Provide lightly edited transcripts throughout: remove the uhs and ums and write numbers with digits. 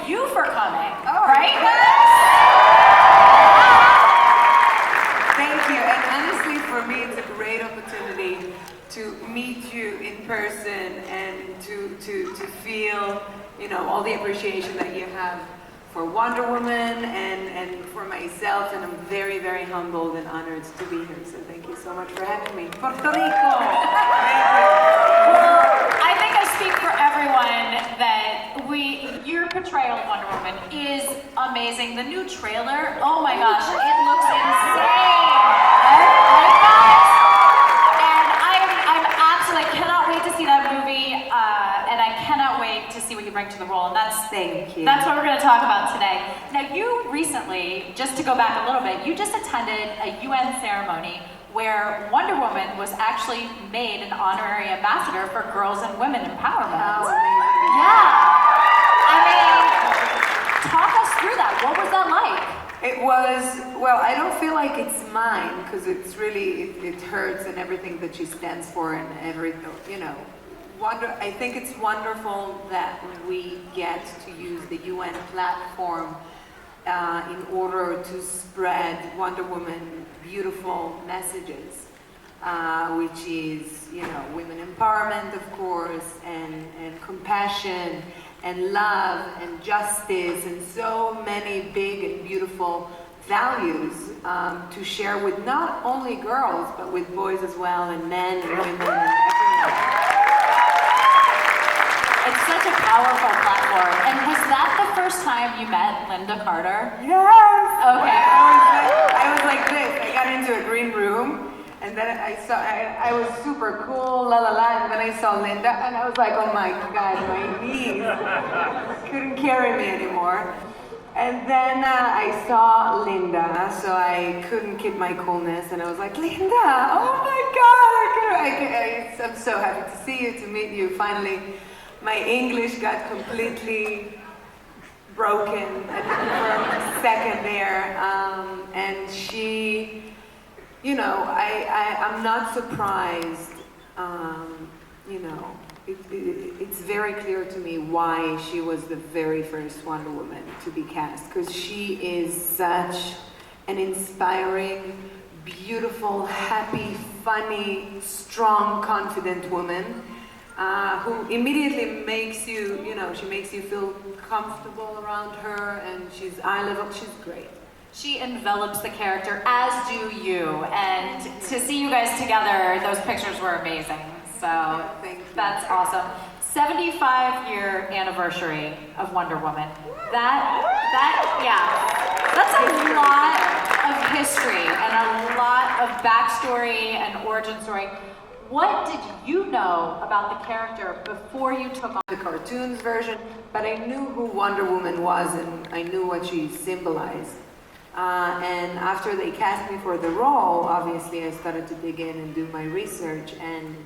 you for coming. Oh, right, guys? Thank you. And honestly, for me, it's a great opportunity to meet you in person and to feel, you know, all the appreciation that you have for Wonder Woman and for myself. And I'm very, very humbled and honored to be here. So thank you so much for having me. Puerto Rico. Well, I think I speak for everyone that your portrayal of Wonder Woman is amazing. The new trailer, oh my gosh, it looks insane. Right, guys? And I'm absolutely cannot wait to see that movie, and I cannot wait to see what you bring to the role. And that's what we're going to talk about today. Now, you recently, just to go back a little bit, you just attended a UN ceremony where Wonder Woman was actually made an honorary ambassador for girls and women empowerment. Oh, amazing. Yeah. I mean, talk us through that. What was that like? It was, well, I don't feel like it's mine because it's really, it hurts and everything that she stands for and everything, you know. I think it's wonderful that we get to use the UN platform in order to spread Wonder Woman beautiful messages, which is, you know, women empowerment, of course, and compassion, and love, and justice, and so many big and beautiful values to share with not only girls, but with boys as well, and men, and women, and everyone. It's such a powerful platform. And was that the first time you met Linda Carter? Yes! Okay. I was like this. I got into a green room, and then I was super cool, la la la, and then I saw Linda, and I was like, oh my God, my knees couldn't carry me anymore. And then I saw Linda, so I couldn't keep my coolness, and I was like, Linda, oh my God, I'm so happy to see you, to meet you. Finally, my English got completely broken for a second there, and she, you know, I'm not surprised, you know, it's very clear to me why she was the very first Wonder Woman to be cast, because she is such an inspiring, beautiful, happy, funny, strong, confident woman, who immediately makes you, you know, she makes you feel comfortable around her, and she's eye level, she's great. She envelops the character, as do you, and to see you guys together, those pictures were amazing. So that's awesome. 75-year anniversary of Wonder Woman. That's a lot of history and a lot of backstory and origin story. What did you know about the character before you took on the cartoons version? But I knew who Wonder Woman was, and I knew what she symbolized. And after they cast me for the role, obviously I started to dig in and do my research, and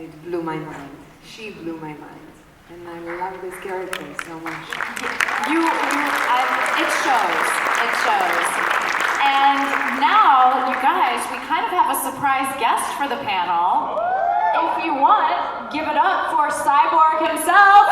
it blew my mind. She blew my mind, and I love this character so much. It shows. And now, you guys, we kind of have a surprise guest for the panel. If you want, give it up for Cyborg himself,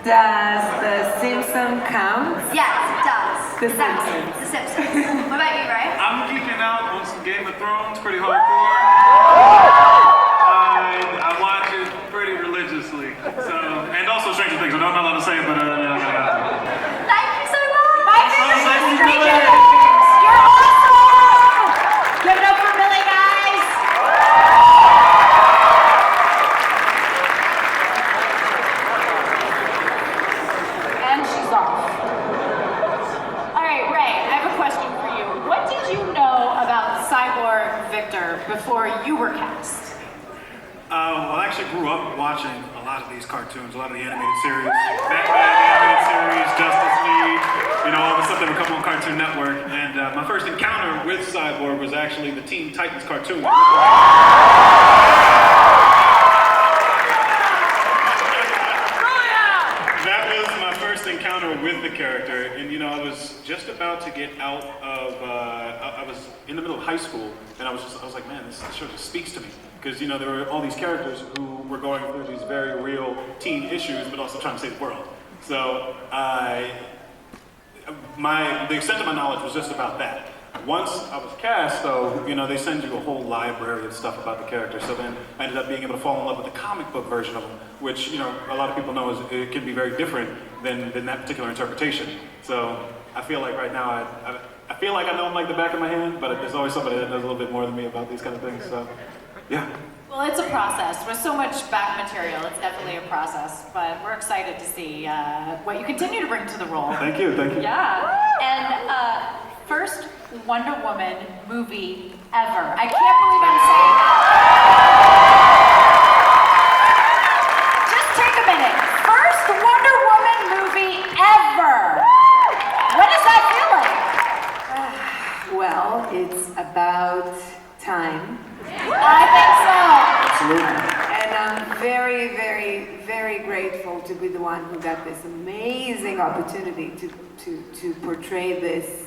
Does The Simpsons count? Yes, it does. The Simpsons. The Simpsons. What about you, Ray? I'm geeking out on some Game of Thrones, pretty hardcore. I watch it pretty religiously. So, and also Stranger Things. I'm not allowed to say it, but yeah, I got it. Thank you so much. My favorite Stranger Things. You're awesome. Give it up for Millie, guys. before you were cast? Well, I actually grew up watching a lot of these cartoons, a lot of the animated series, Batman animated series, Justice League, all the stuff that would come on Cartoon Network. And my first encounter with Cyborg was actually the Teen Titans cartoon. That was my first encounter with the character, and I was just about to get out of, I was in the middle of high school, and I was like, man, this show just speaks to me. Because, there were all these characters who were going through these very real teen issues, but also trying to save the world. So, the extent of my knowledge was just about that. Once I was cast, though, they send you a whole library of stuff about the character. So then I ended up being able to fall in love with the comic book version of them, which, a lot of people know it can be very different than that particular interpretation. So I feel like right now, I feel like I know them like the back of my hand, but there's always somebody that knows a little bit more than me about these kind of things. So, yeah. Well, it's a process. With so much back material, it's definitely a process. But we're excited to see what you continue to bring to the role. Thank you. Yeah. And first Wonder Woman movie ever. I can't believe I'm saying that. Just take a minute. First Wonder Woman movie ever. What does that feel like? Well, it's about time. I think so. Absolutely. And I'm very, very, very grateful to be the one who got this amazing opportunity to portray this,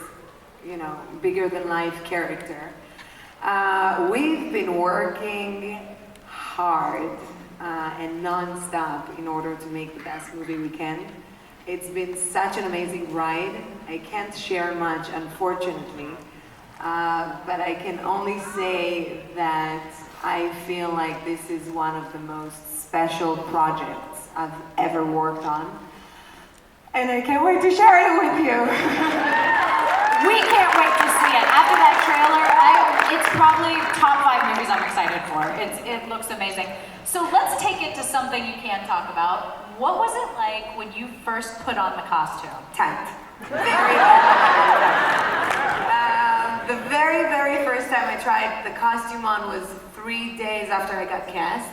bigger than life character. We've been working hard and non-stop in order to make the best movie we can. It's been such an amazing ride. I can't share much, unfortunately. But I can only say that I feel like this is one of the most special projects I've ever worked on. And I can't wait to share it with you. We can't wait to see it. After that trailer, it's probably top 5 movies I'm excited for. It looks amazing. So let's take it to something you can talk about. What was it like when you first put on the costume? Tight. Very the very, very first time I tried the costume on was 3 days after I got cast.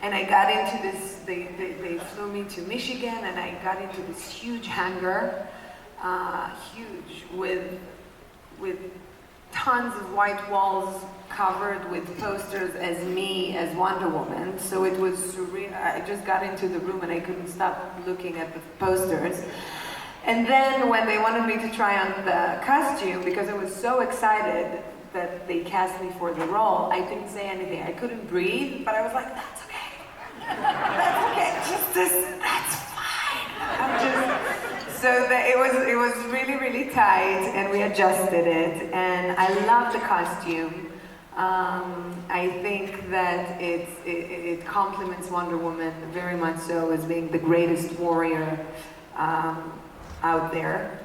And I got into this, they flew me to Michigan, and I got into this huge hangar, huge, with tons of white walls covered with posters as me, as Wonder Woman. So it was surreal. I just got into the room and I couldn't stop looking at the posters. And then when they wanted me to try on the costume, because I was so excited that they cast me for the role, I didn't say anything. I couldn't breathe, but I was like, that's okay. That's okay. That's fine. It was really, really tight, and we adjusted it. And I love the costume. I think that it complements Wonder Woman very much so as being the greatest warrior out there.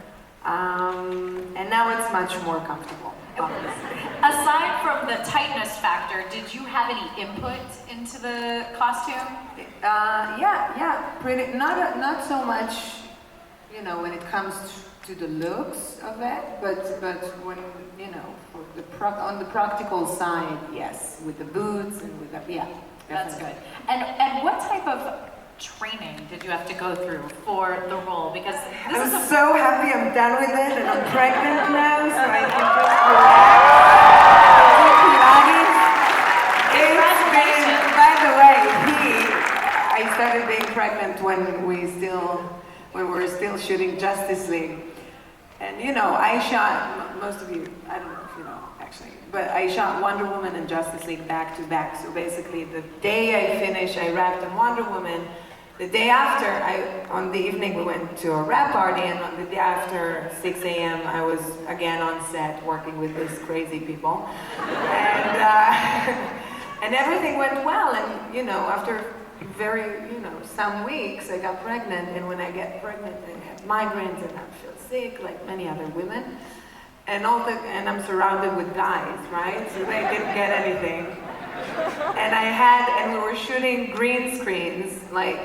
And now it's much more comfortable, obviously. Aside from the tightness factor, did you have any input into the costume? Yeah, pretty. Not so much, when it comes to the looks of it, but when on the practical side, yes, with the boots and with the That's good. And what type of training did you have to go through for the role? Because I'm so happy I'm done with it and I'm pregnant now, so I can just relax. Congratulations. By the way, I started being pregnant when we were still shooting Justice League. And I shot, most of you, I don't know if you know actually, but I shot Wonder Woman and Justice League back to back. So basically the day I finished, I wrapped on Wonder Woman. The day after, on the evening we went to a wrap party, and on the day after 6 a.m. I was again on set working with these crazy people. And everything went well, and after some weeks I got pregnant, and when I get pregnant I have migraines and I feel sick like many other women. And I'm surrounded with guys, right? So they didn't get anything. And we were shooting green screens like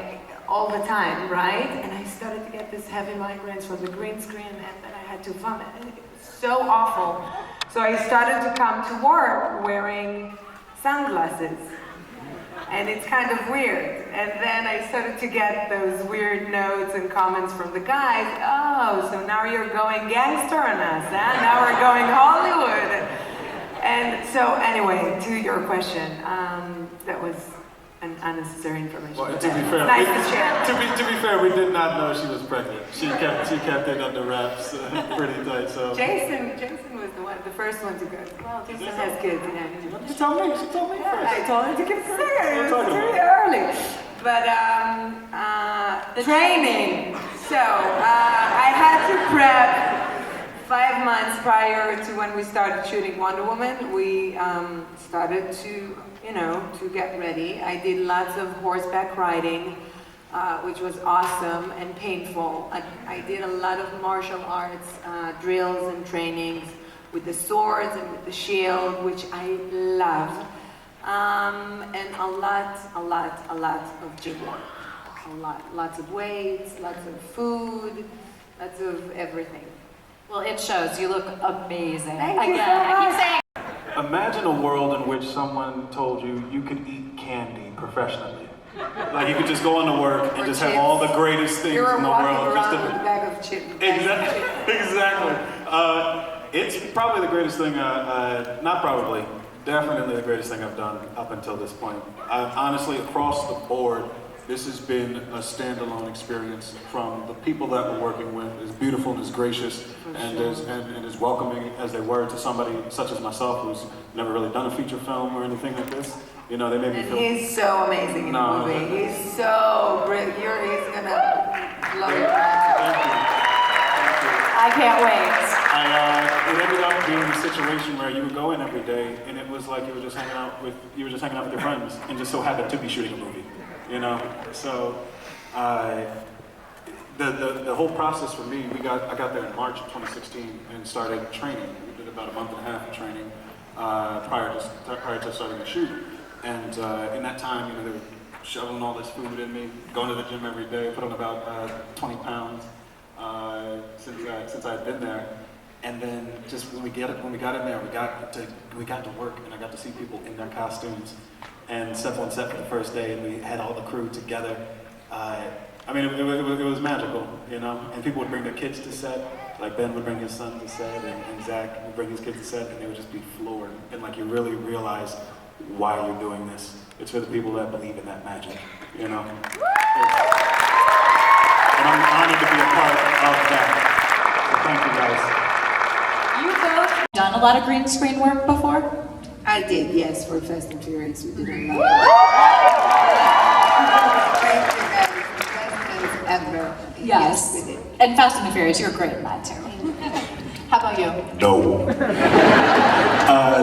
all the time, right? And I started to get this heavy migraines from the green screen, and then I had to vomit. And it was so awful. So I started to come to work wearing sunglasses. And it's kind of weird. And then I started to get those weird notes and comments from the guys. Oh, so now you're going gangster on us, huh? Now we're going Hollywood. And so anyway, to your question, that was an unnecessary information. Well, to be fair, nice to share. to be fair, we did not know she was pregnant. She kept it under wraps pretty tight. So Jason was the first one to go. Well, Jason has kids. Yeah. She told me. She told me first. I told her to get sick. It was talking pretty about? early. But the training. So I had to prep 5 months prior to when we started shooting Wonder Woman. We started to, to get ready. I did lots of horseback riding, which was awesome and painful. I did a lot of martial arts drills and trainings with the swords and with the shield, which I love. And a lot of gym work. Lots of weights, lots of food, lots of everything. Well, it shows. You look amazing. Thank you so I keep much. saying. Imagine a world in which someone told you could eat candy professionally. Like you could just go into work and just have all the greatest things You're in the walking world. around with a bag of chips. Exactly. It's probably the greatest thing, not probably, definitely the greatest thing I've done up until this point. Honestly, across the board, this has been a standalone experience from the people that we're working with, as beautiful and as gracious and as welcoming as they were to somebody such as myself who's never really done a feature film or anything like this. They made me And feel... he's so amazing in the movie. He's so brilliant. He's gonna love it. Thank you. I can't wait. It ended up being a situation where you would go in every day and it was like you were just hanging out with your friends and just so happened to be shooting a movie. So the whole process for me, I got there in March of 2016 and started training. We did about a month and a half of training prior to starting the shoot. And in that time, they were shoveling all this food in me, going to the gym every day, put on about 20 pounds since I had been there. And then just when we got in there, we got to work, and I got to see people in their costumes and step on set for the first day, and we had all the crew together. It was magical, and people would bring their kids to set, like Ben would bring his son to set, and Zach would bring his kids to set, and they would just be floored, and like you really realize why you're doing this. It's for the people that believe in that magic, And I'm honored to be a part of that. So thank you guys. You both done a lot of green screen work before? I did, yes, for Fast and Furious. We did a lot. Best ever. Yes. We did. And Fast and the Furious, you're great in that too. How about you? No.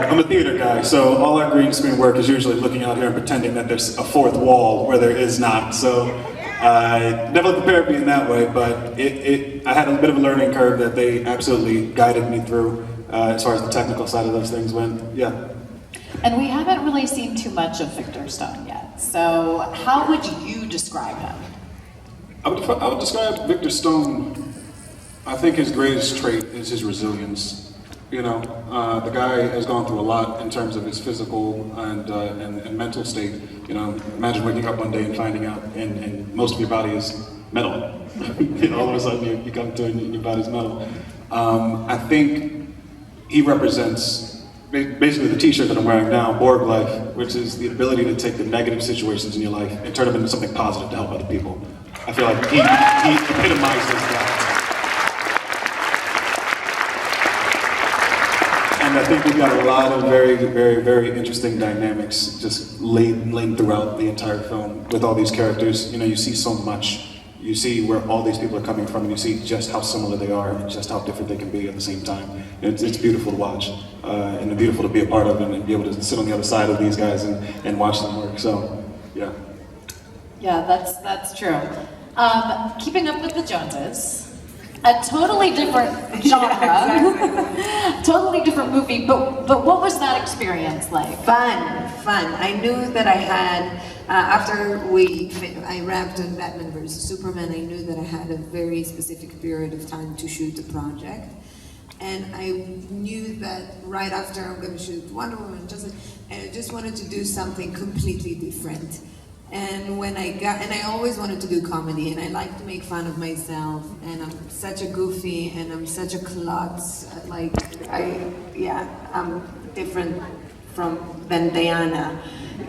I'm a theater guy, so all our green screen work is usually looking out here and pretending that there's a fourth wall where there is not. So never prepared me in that way, but I had a bit of a learning curve that they absolutely guided me through as far as the technical side of those things went. Yeah. And we haven't really seen too much of Victor Stone yet. So how would you describe him? I would describe Victor Stone, I think his greatest trait is his resilience. The guy has gone through a lot in terms of his physical and mental state. Imagine waking up one day and finding out and most of your body is metal. All of a sudden you come to and your body's metal. I think he represents basically the t-shirt that I'm wearing now, Borg Life, which is the ability to take the negative situations in your life and turn them into something positive to help other people. I feel like he epitomizes that. And I think we've got a lot of very, very, very interesting dynamics just laid throughout the entire film with all these characters. You see so much. You see where all these people are coming from, and you see just how similar they are and just how different they can be at the same time. It's beautiful to watch, and beautiful to be a part of, and be able to sit on the other side of these guys and watch them work. So, yeah. Yeah, that's true. Keeping Up with the Joneses, a totally different genre, totally different movie, but what was that experience like? Fun. I knew that I had, after I wrapped on Batman vs. Superman, I knew that I had a very specific period of time to shoot the project. And I knew that right after I'm going to shoot Wonder Woman, and I just wanted to do something completely different. And when and I always wanted to do comedy, and I like to make fun of myself, and I'm such a goofy, and I'm such a klutz, like, I'm different than Diana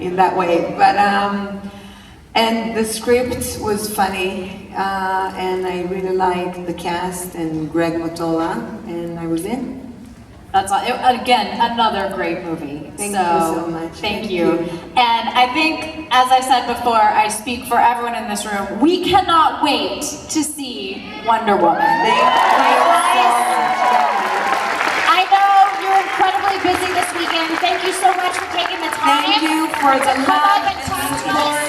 in that way. But, and the script was funny, and I really liked the cast and Greg Mottola, and I was in. That's all. Again, another great movie. Thank you so much. Thank you. And I think, as I said before, I speak for everyone in this room. We cannot wait to see Wonder Woman. Thank you so much. I know you're incredibly busy this weekend. Thank you so much for taking the time. Thank you for the to come love up and talk and to us.